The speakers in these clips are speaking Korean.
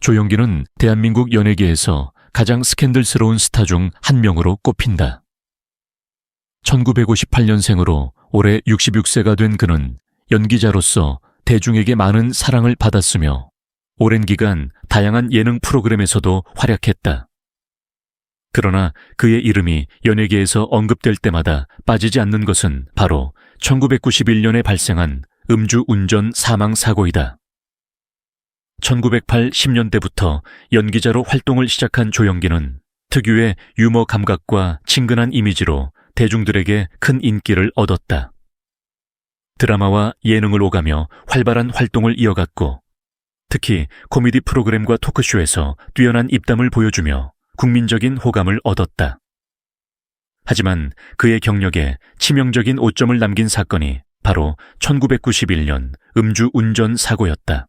조용기는 대한민국 연예계에서 가장 스캔들스러운 스타 중 한 명으로 꼽힌다. 1958년생으로 올해 66세가 된 그는 연기자로서 대중에게 많은 사랑을 받았으며 오랜 기간 다양한 예능 프로그램에서도 활약했다. 그러나 그의 이름이 연예계에서 언급될 때마다 빠지지 않는 것은 바로 1991년에 발생한 음주운전 사망사고이다. 1980년대부터 연기자로 활동을 시작한 조용기는 특유의 유머 감각과 친근한 이미지로 대중들에게 큰 인기를 얻었다. 드라마와 예능을 오가며 활발한 활동을 이어갔고 특히 코미디 프로그램과 토크쇼에서 뛰어난 입담을 보여주며 국민적인 호감을 얻었다. 하지만 그의 경력에 치명적인 오점을 남긴 사건이 바로 1991년 음주운전 사고였다.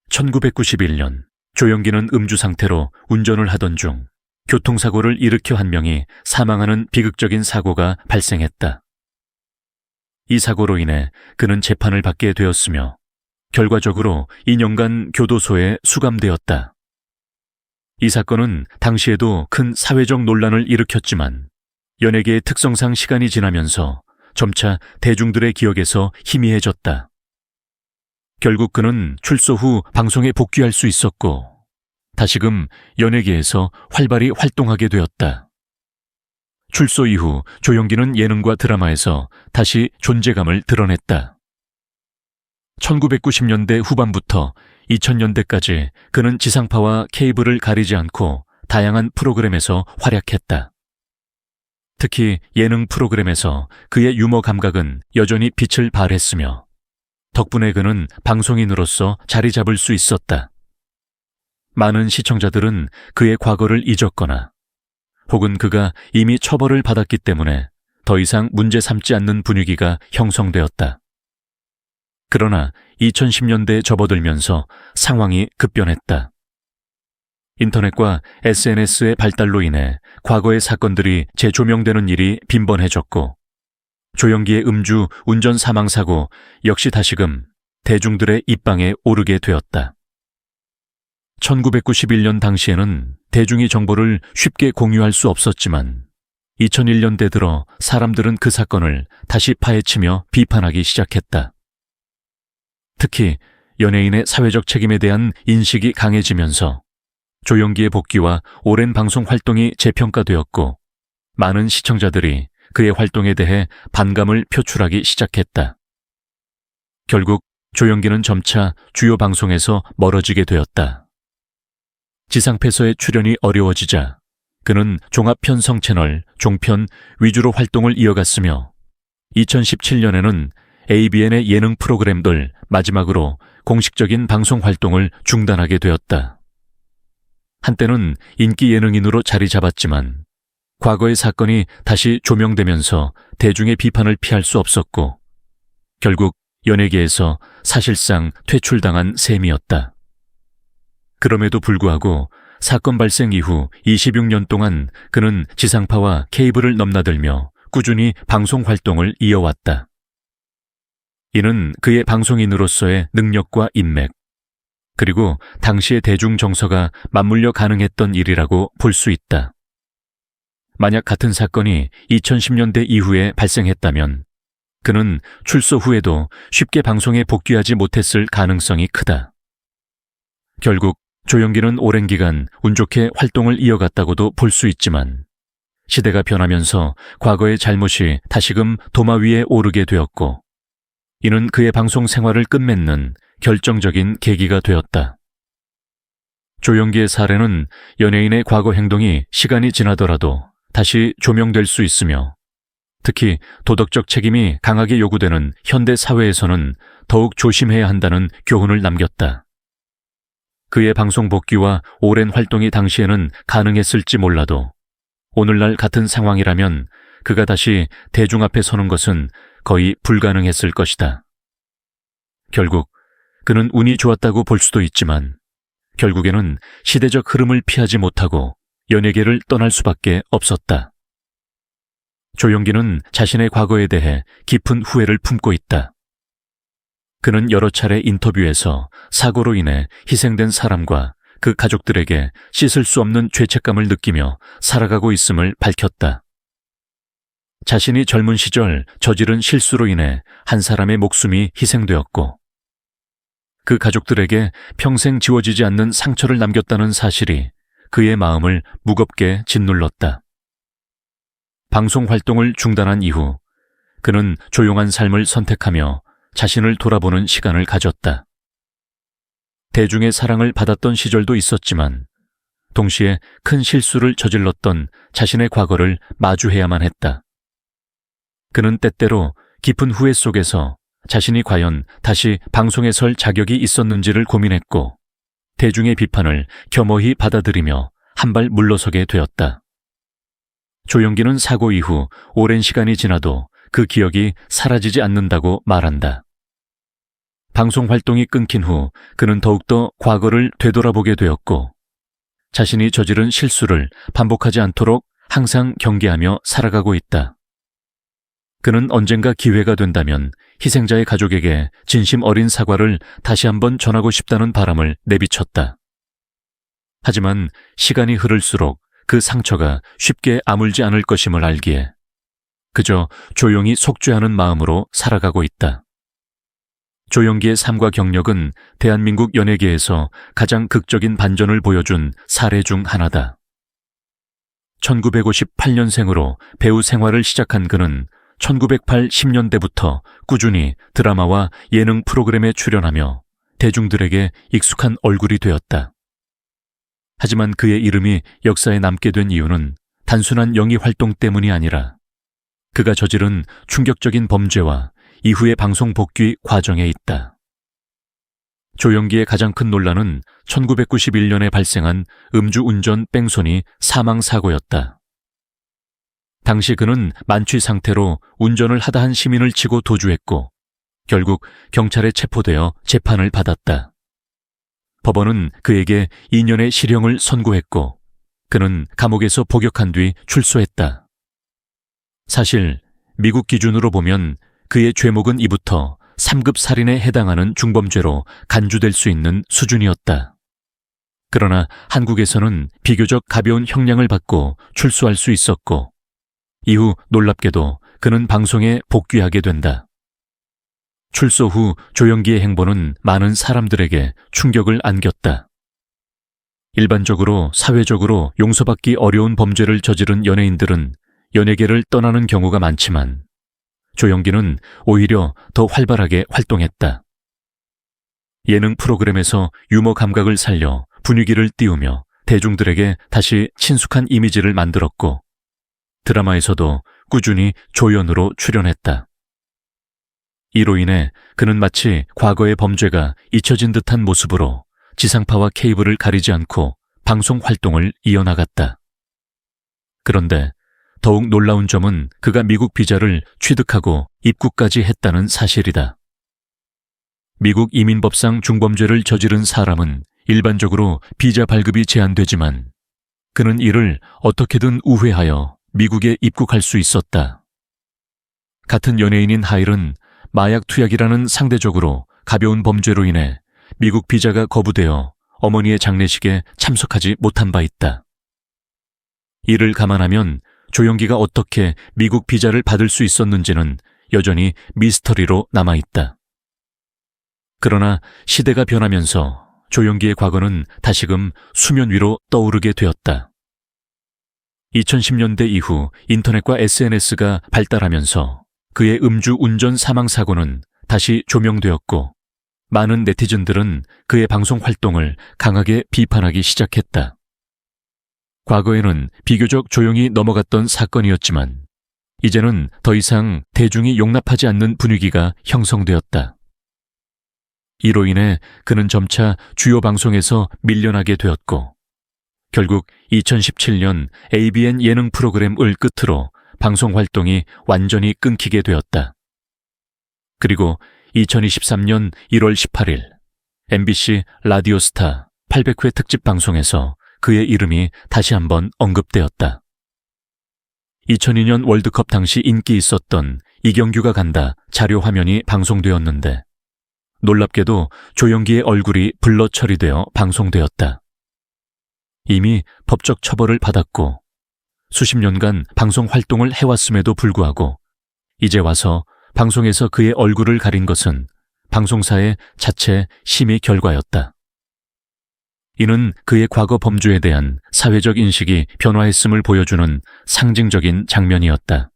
1991년 조용기는 음주 상태로 운전을 하던 중 교통사고를 일으켜 한 명이 사망하는 비극적인 사고가 발생했다. 이 사고로 인해 그는 재판을 받게 되었으며 결과적으로 2년간 교도소에 수감되었다. 이 사건은 당시에도 큰 사회적 논란을 일으켰지만 연예계의 특성상 시간이 지나면서 점차 대중들의 기억에서 희미해졌다. 결국 그는 출소 후 방송에 복귀할 수 있었고 다시금 연예계에서 활발히 활동하게 되었다. 출소 이후 조용기는 예능과 드라마에서 다시 존재감을 드러냈다. 1990년대 후반부터 2000년대까지 그는 지상파와 케이블을 가리지 않고 다양한 프로그램에서 활약했다. 특히 예능 프로그램에서 그의 유머 감각은 여전히 빛을 발했으며 덕분에 그는 방송인으로서 자리 잡을 수 있었다. 많은 시청자들은 그의 과거를 잊었거나 혹은 그가 이미 처벌을 받았기 때문에 더 이상 문제 삼지 않는 분위기가 형성되었다. 그러나 2010년대에 접어들면서 상황이 급변했다. 인터넷과 SNS의 발달로 인해 과거의 사건들이 재조명되는 일이 빈번해졌고 조용기의 음주 운전 사망사고 역시 다시금 대중들의 입방에 오르게 되었다. 1991년 당시에는 대중이 정보를 쉽게 공유할 수 없었지만 2001년대 들어 사람들은 그 사건을 다시 파헤치며 비판하기 시작했다. 특히 연예인의 사회적 책임에 대한 인식이 강해지면서 조용기의 복귀와 오랜 방송 활동이 재평가되었고 많은 시청자들이 그의 활동에 대해 반감을 표출하기 시작했다. 결국 조용기는 점차 주요 방송에서 멀어지게 되었다. 지상패서의 출연이 어려워지자 그는 종합편성 채널 종편 위주로 활동을 이어갔으며 2017년에는 ABN의 예능 프로그램들 마지막으로 공식적인 방송 활동을 중단하게 되었다. 한때는 인기 예능인으로 자리 잡았지만 과거의 사건이 다시 조명되면서 대중의 비판을 피할 수 없었고 결국 연예계에서 사실상 퇴출당한 셈이었다. 그럼에도 불구하고 사건 발생 이후 26년 동안 그는 지상파와 케이블을 넘나들며 꾸준히 방송 활동을 이어왔다. 이는 그의 방송인으로서의 능력과 인맥, 그리고 당시의 대중 정서가 맞물려 가능했던 일이라고 볼 수 있다. 만약 같은 사건이 2010년대 이후에 발생했다면 그는 출소 후에도 쉽게 방송에 복귀하지 못했을 가능성이 크다. 결국 조용기는 오랜 기간 운 좋게 활동을 이어갔다고도 볼 수 있지만 시대가 변하면서 과거의 잘못이 다시금 도마 위에 오르게 되었고 이는 그의 방송 생활을 끝맺는 결정적인 계기가 되었다. 조용기의 사례는 연예인의 과거 행동이 시간이 지나더라도 다시 조명될 수 있으며 특히 도덕적 책임이 강하게 요구되는 현대 사회에서는 더욱 조심해야 한다는 교훈을 남겼다. 그의 방송 복귀와 오랜 활동이 당시에는 가능했을지 몰라도 오늘날 같은 상황이라면 그가 다시 대중 앞에 서는 것은 거의 불가능했을 것이다. 결국 그는 운이 좋았다고 볼 수도 있지만 결국에는 시대적 흐름을 피하지 못하고 연예계를 떠날 수밖에 없었다. 조용기는 자신의 과거에 대해 깊은 후회를 품고 있다. 그는 여러 차례 인터뷰에서 사고로 인해 희생된 사람과 그 가족들에게 씻을 수 없는 죄책감을 느끼며 살아가고 있음을 밝혔다. 자신이 젊은 시절 저지른 실수로 인해 한 사람의 목숨이 희생되었고 그 가족들에게 평생 지워지지 않는 상처를 남겼다는 사실이 그의 마음을 무겁게 짓눌렀다. 방송 활동을 중단한 이후 그는 조용한 삶을 선택하며 자신을 돌아보는 시간을 가졌다. 대중의 사랑을 받았던 시절도 있었지만 동시에 큰 실수를 저질렀던 자신의 과거를 마주해야만 했다. 그는 때때로 깊은 후회 속에서 자신이 과연 다시 방송에 설 자격이 있었는지를 고민했고 대중의 비판을 겸허히 받아들이며 한 발 물러서게 되었다. 조용기는 사고 이후 오랜 시간이 지나도 그 기억이 사라지지 않는다고 말한다. 방송 활동이 끊긴 후 그는 더욱더 과거를 되돌아보게 되었고 자신이 저지른 실수를 반복하지 않도록 항상 경계하며 살아가고 있다. 그는 언젠가 기회가 된다면 희생자의 가족에게 진심 어린 사과를 다시 한번 전하고 싶다는 바람을 내비쳤다. 하지만 시간이 흐를수록 그 상처가 쉽게 아물지 않을 것임을 알기에 그저 조용히 속죄하는 마음으로 살아가고 있다. 조용기의 삶과 경력은 대한민국 연예계에서 가장 극적인 반전을 보여준 사례 중 하나다. 1958년생으로 배우 생활을 시작한 그는 1980년대부터 꾸준히 드라마와 예능 프로그램에 출연하며 대중들에게 익숙한 얼굴이 되었다. 하지만 그의 이름이 역사에 남게 된 이유는 단순한 영희 활동 때문이 아니라 그가 저지른 충격적인 범죄와 이후의 방송 복귀 과정에 있다. 조용기의 가장 큰 논란은 1991년에 발생한 음주운전 뺑소니 사망사고였다. 당시 그는 만취 상태로 운전을 하다 한 시민을 치고 도주했고 결국 경찰에 체포되어 재판을 받았다. 법원은 그에게 2년의 실형을 선고했고 그는 감옥에서 복역한 뒤 출소했다. 사실 미국 기준으로 보면 그의 죄목은 이부터 3급 살인에 해당하는 중범죄로 간주될 수 있는 수준이었다. 그러나 한국에서는 비교적 가벼운 형량을 받고 출소할 수 있었고 이후 놀랍게도 그는 방송에 복귀하게 된다. 출소 후 조용기의 행보는 많은 사람들에게 충격을 안겼다. 일반적으로 사회적으로 용서받기 어려운 범죄를 저지른 연예인들은 연예계를 떠나는 경우가 많지만 조용기는 오히려 더 활발하게 활동했다. 예능 프로그램에서 유머 감각을 살려 분위기를 띄우며 대중들에게 다시 친숙한 이미지를 만들었고 드라마에서도 꾸준히 조연으로 출연했다. 이로 인해 그는 마치 과거의 범죄가 잊혀진 듯한 모습으로 지상파와 케이블을 가리지 않고 방송 활동을 이어나갔다. 그런데 더욱 놀라운 점은 그가 미국 비자를 취득하고 입국까지 했다는 사실이다. 미국 이민법상 중범죄를 저지른 사람은 일반적으로 비자 발급이 제한되지만 그는 이를 어떻게든 우회하여 미국에 입국할 수 있었다. 같은 연예인인 하일은 마약 투약이라는 상대적으로 가벼운 범죄로 인해 미국 비자가 거부되어 어머니의 장례식에 참석하지 못한 바 있다. 이를 감안하면 조용기가 어떻게 미국 비자를 받을 수 있었는지는 여전히 미스터리로 남아있다. 그러나 시대가 변하면서 조용기의 과거는 다시금 수면 위로 떠오르게 되었다. 2010년대 이후 인터넷과 SNS가 발달하면서 그의 음주 운전 사망 사고는 다시 조명되었고 많은 네티즌들은 그의 방송 활동을 강하게 비판하기 시작했다. 과거에는 비교적 조용히 넘어갔던 사건이었지만 이제는 더 이상 대중이 용납하지 않는 분위기가 형성되었다. 이로 인해 그는 점차 주요 방송에서 밀려나게 되었고 결국 2017년 ABN 예능 프로그램을 끝으로 방송 활동이 완전히 끊기게 되었다. 그리고 2023년 1월 18일 MBC 라디오스타 800회 특집 방송에서 그의 이름이 다시 한번 언급되었다. 2002년 월드컵 당시 인기 있었던 이경규가 간다 자료 화면이 방송되었는데 놀랍게도 조영기의 얼굴이 블러 처리되어 방송되었다. 이미 법적 처벌을 받았고 수십 년간 방송 활동을 해왔음에도 불구하고 이제 와서 방송에서 그의 얼굴을 가린 것은 방송사의 자체 심의 결과였다. 이는 그의 과거 범죄에 대한 사회적 인식이 변화했음을 보여주는 상징적인 장면이었다.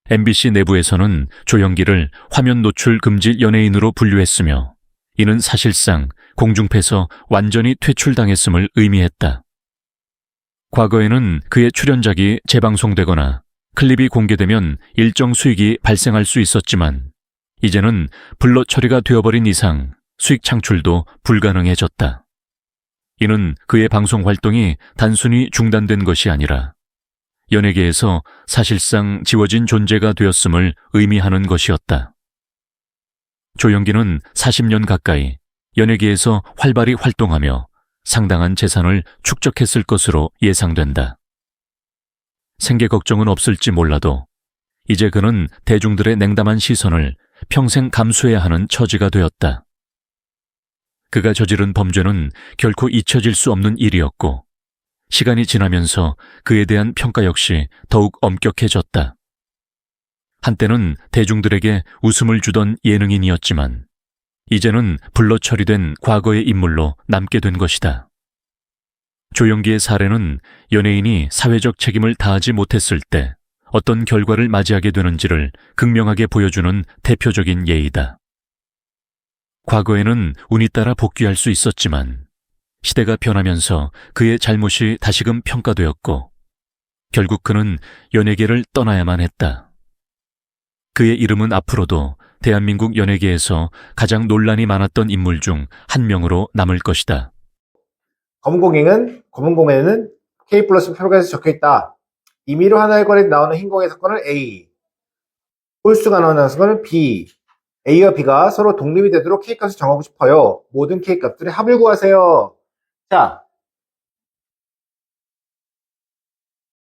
MBC 내부에서는 조영기를 화면 노출 금지 연예인으로 분류했으며 이는 사실상 공중패에서 완전히 퇴출당했음을 의미했다. 과거에는 그의 출연작이 재방송되거나 클립이 공개되면 일정 수익이 발생할 수 있었지만 이제는 블러 처리가 되어버린 이상 수익 창출도 불가능해졌다. 이는 그의 방송 활동이 단순히 중단된 것이 아니라 연예계에서 사실상 지워진 존재가 되었음을 의미하는 것이었다. 조영기는 40년 가까이 연예계에서 활발히 활동하며 상당한 재산을 축적했을 것으로 예상된다. 생계 걱정은 없을지 몰라도 이제 그는 대중들의 냉담한 시선을 평생 감수해야 하는 처지가 되었다. 그가 저지른 범죄는 결코 잊혀질 수 없는 일이었고 시간이 지나면서 그에 대한 평가 역시 더욱 엄격해졌다. 한때는 대중들에게 웃음을 주던 예능인이었지만 이제는 블러 처리된 과거의 인물로 남게 된 것이다. 조영기의 사례는 연예인이 사회적 책임을 다하지 못했을 때 어떤 결과를 맞이하게 되는지를 극명하게 보여주는 대표적인 예이다. 과거에는 운이 따라 복귀할 수 있었지만 시대가 변하면서 그의 잘못이 다시금 평가되었고 결국 그는 연예계를 떠나야만 했다. 그의 이름은 앞으로도 대한민국 연예계에서 가장 논란이 많았던 인물 중 한 명으로 남을 것이다. 검은공에는 K 플러스 표가에서 적혀있다. 임의로 하나의 거리에 나오는 흰공의 사건을 A, 홀수가 나오는 사건을 B. A와 B가 서로 독립이 되도록 K값을 정하고 싶어요. 모든 K값들의 합을 구하세요. 자,